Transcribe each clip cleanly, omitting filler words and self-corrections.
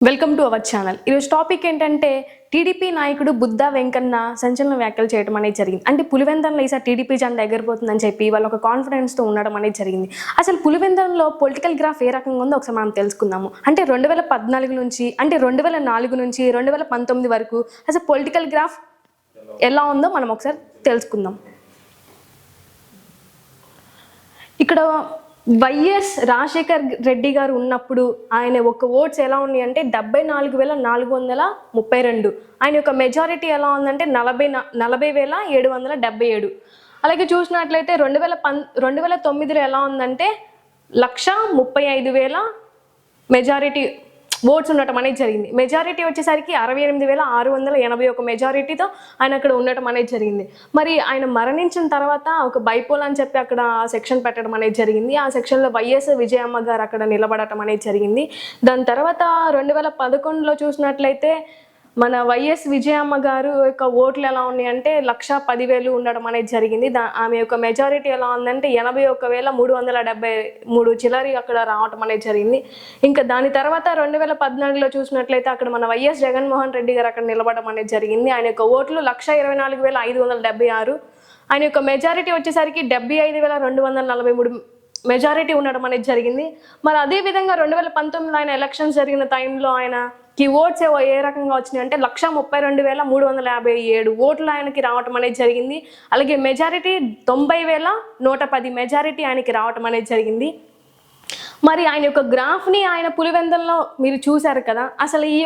Welcome to our channel. ఈరోజు topic ఏంటంటే TDP నాయకుడు బుద్ధా వెంకన్న సంచలన వ్యాఖ్యలు చేయడం అనేది జరిగింది. అంటే పులివెందనలో ఈసారి టీడీపీ జెండా ఎగిరిపోతుందని చెప్పి వాళ్ళు ఒక కాన్ఫిడెన్స్తో ఉండడం అనేది జరిగింది. అసలు పులివెందనలో పొలిటికల్ గ్రాఫ్ ఏ రకంగా ఉందో ఒకసారి మనం తెలుసుకుందాము. అంటే 2014 నుంచి అంటే 2004 నుంచి 2019 వరకు అసలు పొలిటికల్ గ్రాఫ్ ఎలా ఉందో మనం ఒకసారి తెలుసుకుందాం. ఇక్కడ వైఎస్ రాజశేఖర్ రెడ్డి గారు ఉన్నప్పుడు ఆయన ఒక ఓట్స్ ఎలా ఉన్నాయి అంటే 74,432. ఆయన యొక్క మెజారిటీ ఎలా ఉందంటే 40,777. అలాగే చూసినట్లయితే 2019లో ఎలా ఉందంటే 1,35,000 మెజారిటీ ఓట్స్ ఉండటం అనేది జరిగింది. మెజారిటీ వచ్చేసరికి 68,681 మెజారిటీతో ఆయన అక్కడ ఉండటం అనేది జరిగింది. మరి ఆయన మరణించిన తర్వాత ఒక బైపోల్ అని చెప్పి అక్కడ సెక్షన్ పెట్టడం అనేది జరిగింది. ఆ సెక్షన్లో వైఎస్ విజయమ్మ గారు అక్కడ నిలబడటం అనేది జరిగింది. దాని తర్వాత 2011లో చూసినట్లయితే మన వైఎస్ విజయమ్మ గారు యొక్క ఓట్లు ఎలా ఉన్నాయంటే 1,10,000 ఉండడం అనేది జరిగింది. ఆమె యొక్క మెజారిటీ ఎలా ఉందంటే 81,373 చిల్లరి అక్కడ రావటం అనేది జరిగింది. ఇంకా దాని తర్వాత 2014లో చూసినట్లయితే అక్కడ మన వైఎస్ జగన్మోహన్ రెడ్డి గారు అక్కడ నిలబడడం అనేది జరిగింది. ఆయన యొక్క ఓట్లు 1,24,576. ఆయన యొక్క మెజారిటీ వచ్చేసరికి 75,243 మెజారిటీ ఉండడం అనేది జరిగింది. మరి అదేవిధంగా 2019లో ఆయన ఎలక్షన్స్ జరిగిన టైంలో ఆయనకి ఓట్స్ ఏ రకంగా వచ్చినాయి అంటే 132,357 ఓట్లు ఆయనకి రావటం అనేది జరిగింది. అలాగే మెజారిటీ 90,110 మెజారిటీ ఆయనకి రావటం అనేది జరిగింది. మరి ఆయన యొక్క గ్రాఫ్ని ఆయన పులివెందల్లో మీరు చూశారు కదా. అసలు ఈ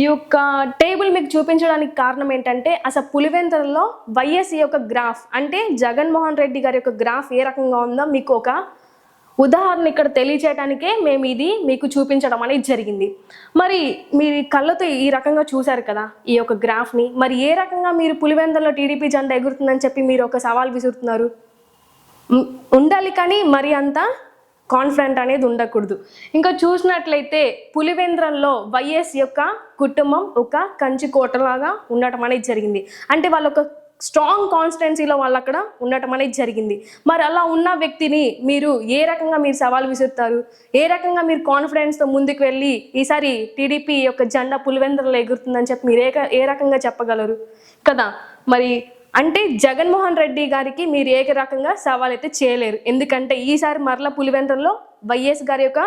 యొక్క టేబుల్ మీకు చూపించడానికి కారణం ఏంటంటే అసలు పులివెందులలో వైఎస్ యొక్క గ్రాఫ్ అంటే జగన్మోహన్ రెడ్డి గారి యొక్క గ్రాఫ్ ఏ రకంగా ఉందో మీకు ఒక ఉదాహరణ ఇక్కడ తెలియచేయడానికే మేము ఇది మీకు చూపించడం అనేది జరిగింది. మరి మీరు కళ్ళతో ఈ రకంగా చూశారు కదా ఈ యొక్క గ్రాఫ్ని. మరి ఏ రకంగా మీరు పులివెందులలో టీడీపీ జెండా ఎగురుతుందని చెప్పి మీరు ఒక సవాల్ విసురుతున్నారు? ఉండాలి కానీ మరి అంత కాన్ఫిడెంట్ అనేది ఉండకూడదు. ఇంకా చూసినట్లయితే పులివెందులలో వైఎస్ యొక్క కుటుంబం ఒక కంచి కోటలాగా ఉండటం అనేది జరిగింది. అంటే వాళ్ళ ఒక స్ట్రాంగ్ కాన్స్టిట్యున్సీలో వాళ్ళు అక్కడ ఉండటం అనేది జరిగింది. మరి అలా ఉన్న వ్యక్తిని మీరు ఏ రకంగా మీరు సవాల్ విసురుతారు? ఏ రకంగా మీరు కాన్ఫిడెన్స్తో ముందుకు వెళ్ళి ఈసారి టీడీపీ యొక్క జెండా పులివెందులలో ఎగురుతుందని చెప్పి మీరు ఏ రకంగా చెప్పగలరు కదా? మరి అంటే జగన్మోహన్ రెడ్డి గారికి మీరు ఏ రకంగా సవాల్ అయితే చేయలేరు. ఎందుకంటే ఈసారి మరలా పులివెందులలో వైఎస్ గారి యొక్క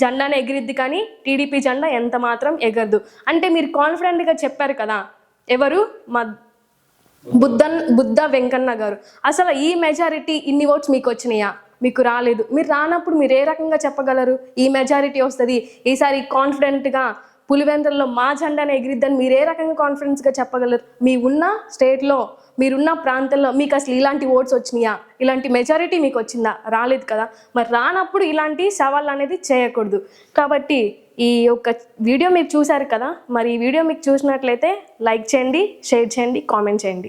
జెండానే ఎగిరిద్ది కానీ టీడీపీ జెండా ఎంత మాత్రం ఎగరదు. అంటే మీరు కాన్ఫిడెంట్గా చెప్పారు కదా. ఎవరు? మా బుద్ధా వెంకన్న గారు. అసలు ఈ మెజారిటీ ఇన్ని ఓట్స్ మీకు వచ్చినాయా? మీకు రాలేదు. మీరు రానప్పుడు మీరు ఏ రకంగా చెప్పగలరు ఈ మెజారిటీ వస్తుంది ఈసారి కాన్ఫిడెంట్గా పులివెందులలో మా జెండానే ఎగిరిద్దని మీరు ఏ రకంగా కాన్ఫిడెన్స్గా చెప్పగలరు? మీ ఉన్న స్టేట్లో మీరున్న ప్రాంతంలో మీకు అసలు ఇలాంటి ఓట్స్ వచ్చినాయా? ఇలాంటి మెజారిటీ మీకు వచ్చిందా? రాలేదు కదా. మరి రానప్పుడు ఇలాంటి సవాళ్ళు అనేది చేయకూడదు. కాబట్టి ఈ యొక్క వీడియో మీరు చూశారు కదా. మరి ఈ వీడియో మీకు చూసినట్లయితే లైక్ చేయండి, షేర్ చేయండి, కామెంట్ చేయండి.